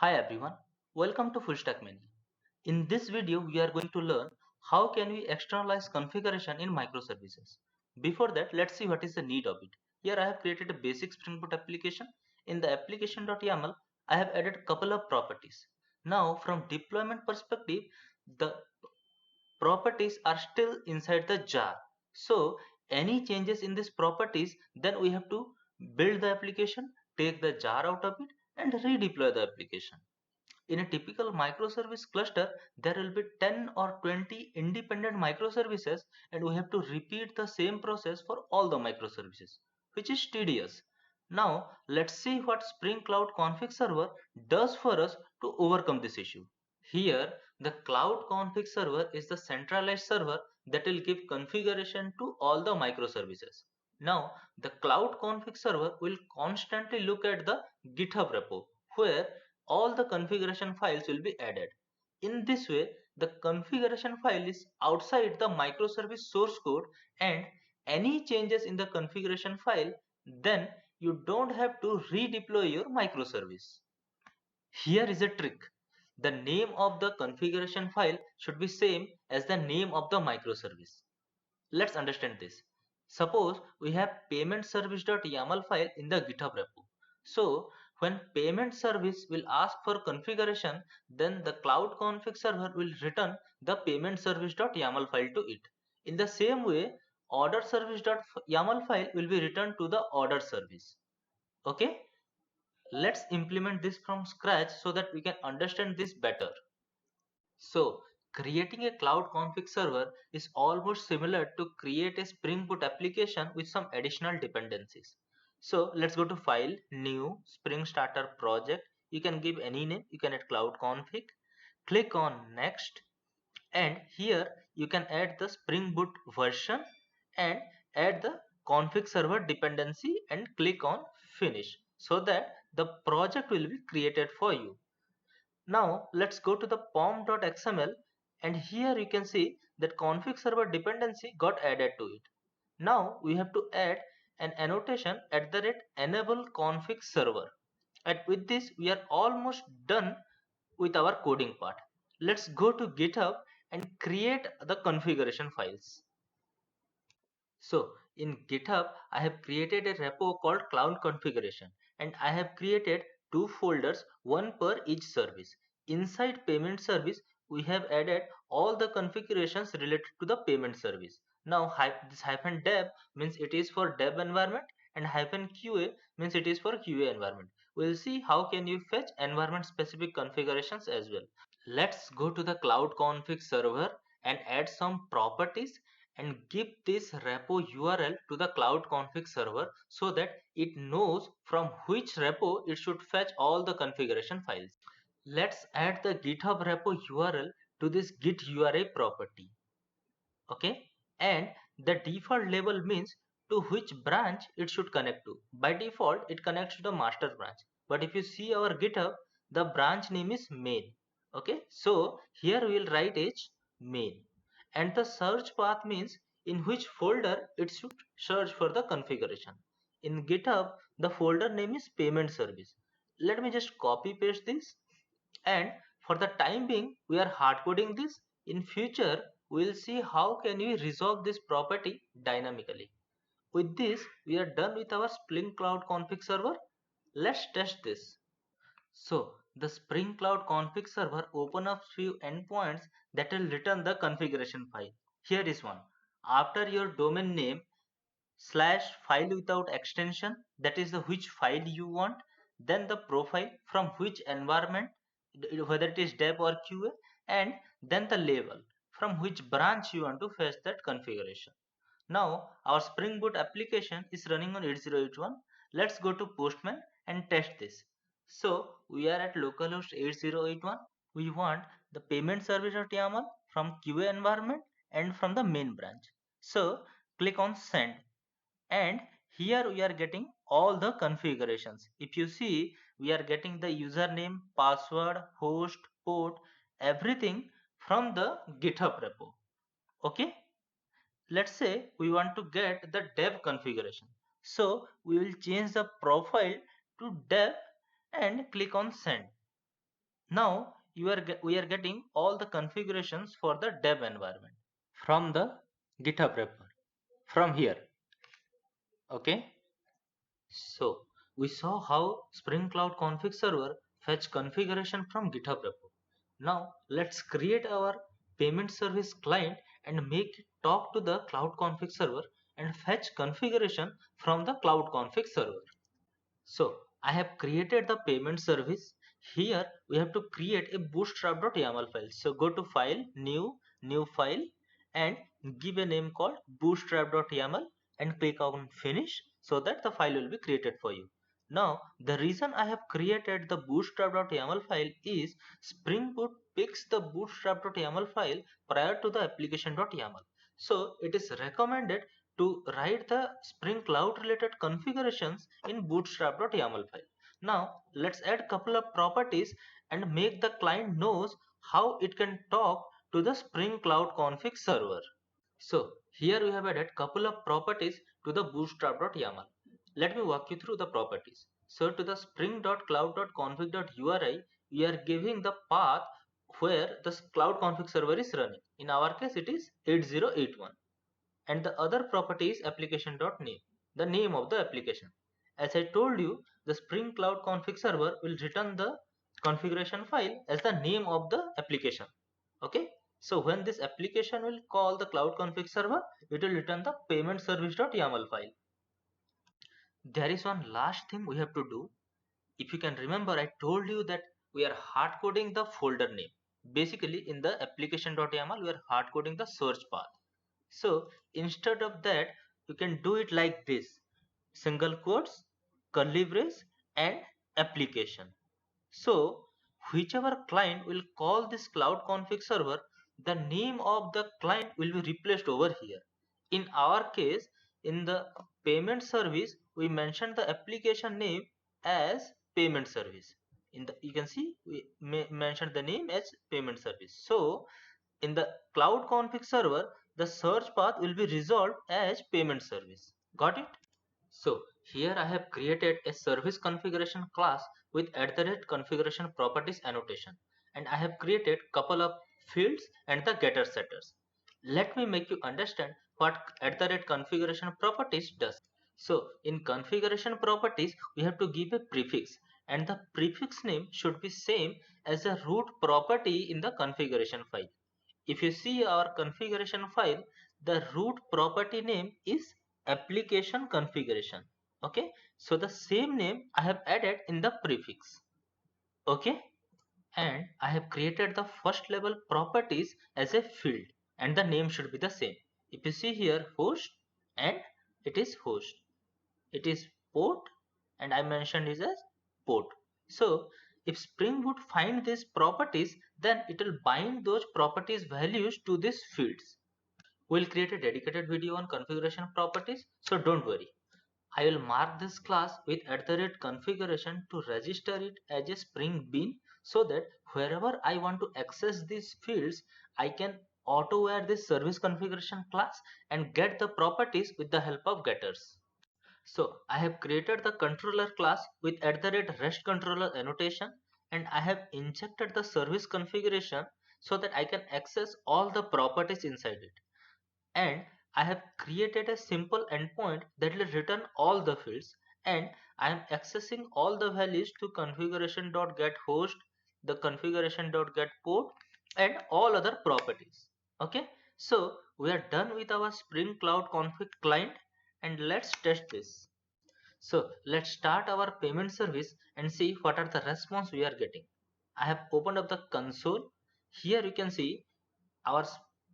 Hi everyone, welcome to Fullstack Menu. In this video, we are going to learn how can we externalize configuration in microservices. Before that, let's see what is the need of it. Here I have created a basic Spring Boot application. In the application.yaml, I have added a couple of properties. Now, from deployment perspective, the properties are still inside the jar. So, any changes in these properties, then we have to build the application, take the jar out of it, and redeploy the application. In a typical microservice cluster, there will be 10 or 20 independent microservices, and we have to repeat the same process for all the microservices, which is tedious. Now, let's see what Spring Cloud Config Server does for us to overcome this issue. Here, the Cloud Config Server is the centralized server that will give configuration to all the microservices. Now, the Cloud Config Server will constantly look at the GitHub repo where all the configuration files will be added. In this way, the configuration file is outside the microservice source code, and any changes in the configuration file, then you don't have to redeploy your microservice. Here is a trick. The name of the configuration file should be same as the name of the microservice. Let's understand this. Suppose we have payment service.yaml file in the GitHub repo. So when payment service will ask for configuration, then the cloud config server will return the payment service.yaml file to it. In the same way, order service.yaml file will be returned to the order service. Okay? Let's implement this from scratch so that we can understand this better. So, creating a cloud config server is almost similar to create a Spring Boot application with some additional dependencies. So, let's go to File, New, Spring Starter Project. You can give any name, you can add cloud config. Click on Next, and here you can add the Spring Boot version and add the config server dependency and click on Finish so that the project will be created for you. Now let's go to the pom.xml, and here you can see that config server dependency got added to it. Now we have to add an annotation at the rate enable config server, and with this we are almost done with our coding part. Let's go to GitHub and create the configuration files. So in GitHub, I have created a repo called cloud configuration, and I have created two folders, one per each service. Inside payment service, we have added all the configurations related to the payment service. Now this hyphen dev means it is for dev environment, and hyphen QA means it is for QA environment. We'll see how can you fetch environment specific configurations as well. Let's go to the cloud config server and add some properties and give this repo URL to the cloud config server so that it knows from which repo it should fetch all the configuration files. Let's add the GitHub repo URL to this git URI property. Okay, and the default label means to which branch it should connect to. By default, it connects to the master branch. But if you see our GitHub, the branch name is main. Okay, so here we will write as main, and the search path means in which folder it should search for the configuration. In GitHub, the folder name is payment service. Let me just copy paste this, and for the time being we are hard coding this. In future we'll see how can we resolve this property dynamically. With this we are done with our Spring Cloud config server. Let's test this. So the Spring Cloud config server open up few endpoints that will return the configuration file. Here is one. After your domain name slash file without extension, that is the which file you want, then the profile from which environment, whether it is dev or QA, and then the label from which branch you want to fetch that configuration. Now our Spring Boot application is running on 8081. Let's go to Postman and test this. So we are at localhost 8081. We want the payment service.yaml from QA environment and from the main branch. So click on send, and here we are getting all the configurations. If you see, we are getting the username, password, host, port, everything from the GitHub repo. Okay, let's say we want to get the dev configuration, so we will change the profile to dev and click on send. Now we are getting all the configurations for the dev environment from the GitHub repo from here. Okay. So we saw how Spring Cloud Config Server fetch configuration from GitHub repo. Now let's create our payment service client and make it talk to the Cloud Config Server and fetch configuration from the Cloud Config Server. So I have created the payment service. Here we have to create a bootstrap.yaml file. So go to file, new file, and give a name called bootstrap.yaml and click on finish so that the file will be created for you. Now the reason I have created the bootstrap.yaml file is Spring Boot picks the bootstrap.yaml file prior to the application.yaml. So it is recommended to write the Spring Cloud related configurations in bootstrap.yaml file. Now let's add couple of properties and make the client knows how it can talk to the Spring Cloud config server. So here we have added couple of properties to the bootstrap.yaml. Let me walk you through the properties. So to the spring.cloud.config.uri, we are giving the path where the cloud config server is running. In our case it is 8081. And the other property is application.name, the name of the application. As I told you, the Spring Cloud Config Server will return the configuration file as the name of the application. Okay, so when this application will call the Cloud Config Server, it will return the payment service.yaml file. There is one last thing we have to do. If you can remember, I told you that we are hard coding the folder name. Basically, in the application.yaml, we are hard coding the search path. So instead of that, you can do it like this: single quotes, curly brace, and application. So whichever client will call this cloud config server, the name of the client will be replaced over here. In our case, in the payment service, we mentioned the application name as payment service. In the, you can see we mentioned the name as payment service. So in the cloud config server, the search path will be resolved as payment service. Got it? So here I have created a service configuration class with @configuration properties annotation, and I have created couple of fields and the getter setters. Let me make you understand what @configuration properties does. So in configuration properties, we have to give a prefix, and the prefix name should be same as the root property in the configuration file. If you see our configuration file, the root property name is application configuration. Okay, so the same name I have added in the prefix. Okay, and I have created the first level properties as a field, and the name should be the same. If you see here, host, and it is host, it is port, and I mentioned it as port. So if Spring Boot find these properties, then it will bind those properties values to these fields. We'll create a dedicated video on configuration properties, so don't worry. I will mark this class with @configuration to register it as a Spring Bean so that wherever I want to access these fields, I can auto add this service configuration class and get the properties with the help of getters. So I have created the controller class with @rest controller annotation, and I have injected the service configuration so that I can access all the properties inside it. And I have created a simple endpoint that will return all the fields, and I am accessing all the values to configuration.getHost, the configuration.getPort, and all other properties. Okay, so we are done with our Spring Cloud config client, and let's test this. So let's start our payment service and see what are the response we are getting. I have opened up the console. Here you can see our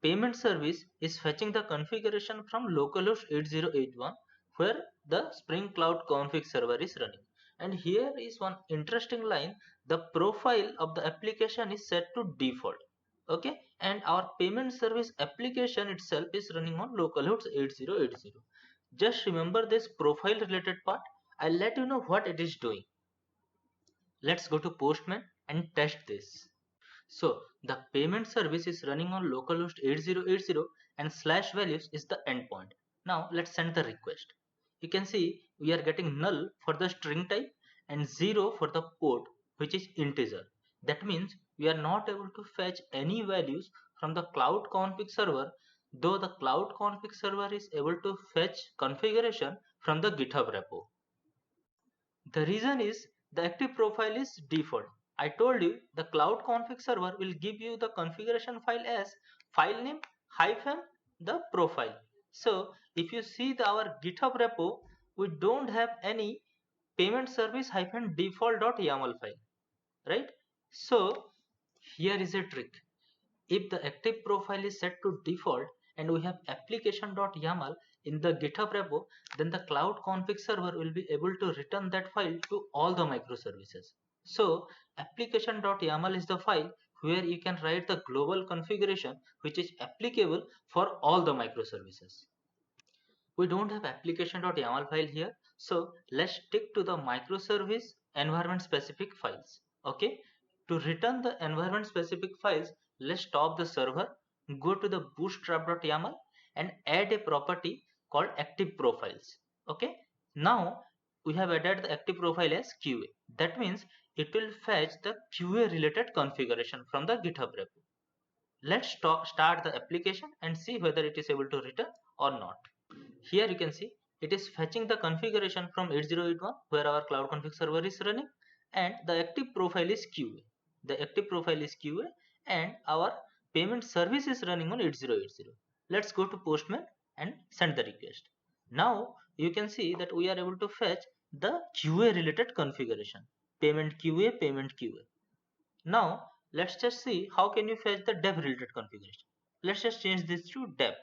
payment service is fetching the configuration from localhost 8081 where the Spring Cloud config server is running. And here is one interesting line: the profile of the application is set to default. Okay, and our payment service application itself is running on localhost 8080. Just remember this profile related part. I'll let you know what it is doing. Let's go to Postman and test this. So the payment service is running on localhost 8080 and slash values is the endpoint. Now let's send the request. You can see we are getting null for the string type and 0 for the port, which is integer. That means we are not able to fetch any values from the cloud config server, though the cloud config server is able to fetch configuration from the GitHub repo. The reason is the active profile is default. I told you the cloud config server will give you the configuration file as file name hyphen the profile. So if you see our GitHub repo, we don't have any payment service hyphen default.yaml file, right? So here is a trick. If the active profile is set to default and we have application.yaml in the GitHub repo, then the cloud config server will be able to return that file to all the microservices. So application.yaml is the file where you can write the global configuration which is applicable for all the microservices. We don't have application.yaml file here, so let's stick to the microservice environment specific files. Okay, to return the environment specific files, let's stop the server, go to the bootstrap.yaml and add a property called active profiles. Okay, now we have added the active profile as QA. That means it will fetch the QA related configuration from the GitHub repo. Let's start the application and see whether it is able to return or not. Here you can see it is fetching the configuration from 8081 where our cloud config server is running, and the active profile is QA. The active profile is QA and our payment service is running on 8080. Let's go to Postman and send the request. Now you can see that we are able to fetch the QA related configuration. Payment QA, payment QA. Now let's just see how can you fetch the dev related configuration. Let's just change this to dev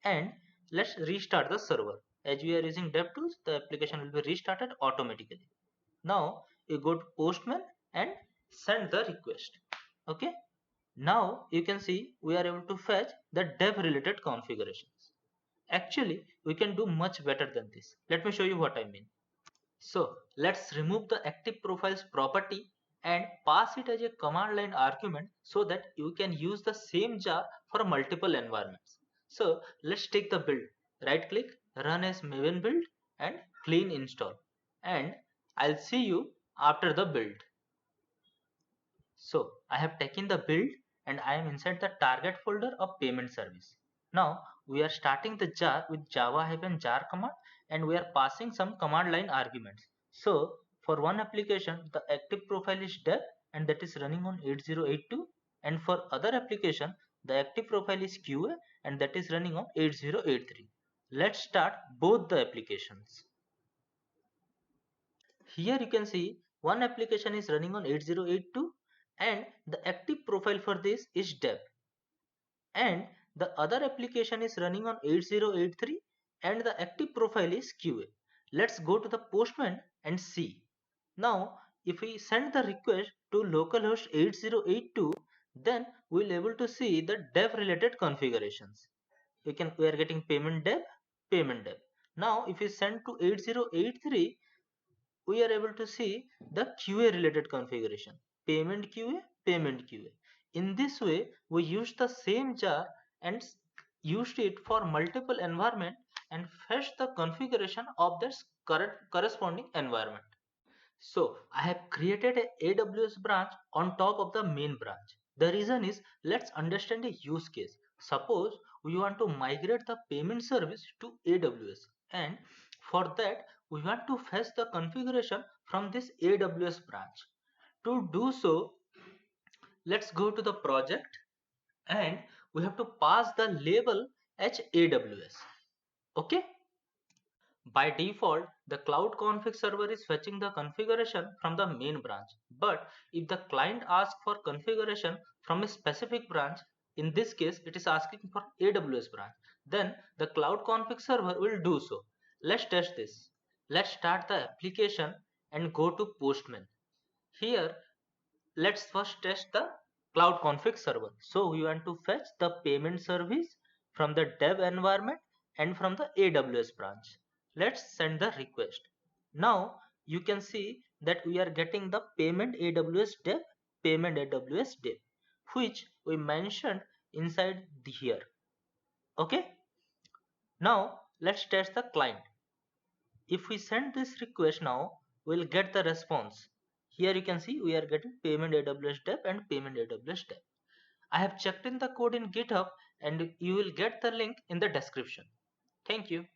and let's restart the server. As we are using DevTools, the application will be restarted automatically. Now you go to Postman and send the request. Okay. Now you can see we are able to fetch the dev related configurations. Actually, we can do much better than this. Let me show you what I mean. So let's remove the active profiles property and pass it as a command line argument so that you can use the same jar for multiple environments. So let's take the build, right click, run as Maven build and clean install, and I'll see you after the build. So I have taken the build and I am inside the target folder of payment service. Now we are starting the jar with java-jar command and we are passing some command line arguments. So for one application the active profile is dev and that is running on 8082, and for other application the active profile is QA and that is running on 8083. Let's start both the applications. Here you can see one application is running on 8082 and the active profile for this is dev, and the other application is running on 8083 and the active profile is QA. Let's go to the Postman and see. Now if we send the request to localhost 8082, then we'll able to see the dev related configurations. We are getting payment dev, payment dev. Now if we send to 8083, we are able to see the QA related configuration, payment QA, payment QA. In this way, we use the same jar and used it for multiple environment and fetch the configuration of their current corresponding environment. So I have created a AWS branch on top of the main branch. The reason is, let's understand a use case. Suppose we want to migrate the payment service to AWS, and for that we want to fetch the configuration from this AWS branch. To do so, let's go to the project and we have to pass the label as AWS. Okay. By default, the cloud config server is fetching the configuration from the main branch. But if the client asks for configuration from a specific branch, in this case it is asking for AWS branch, then the cloud config server will do so. Let's test this. Let's start the application and go to Postman. Here, let's first test the cloud config server. So we want to fetch the payment service from the dev environment and from the AWS branch. Let's send the request. Now you can see that we are getting the payment AWS dev, payment AWS dev, which we mentioned inside here. Okay. Now let's test the client. If we send this request now, we'll get the response. Here you can see we are getting payment AWS dev and payment AWS dev. I have checked in the code in GitHub and you will get the link in the description. Thank you.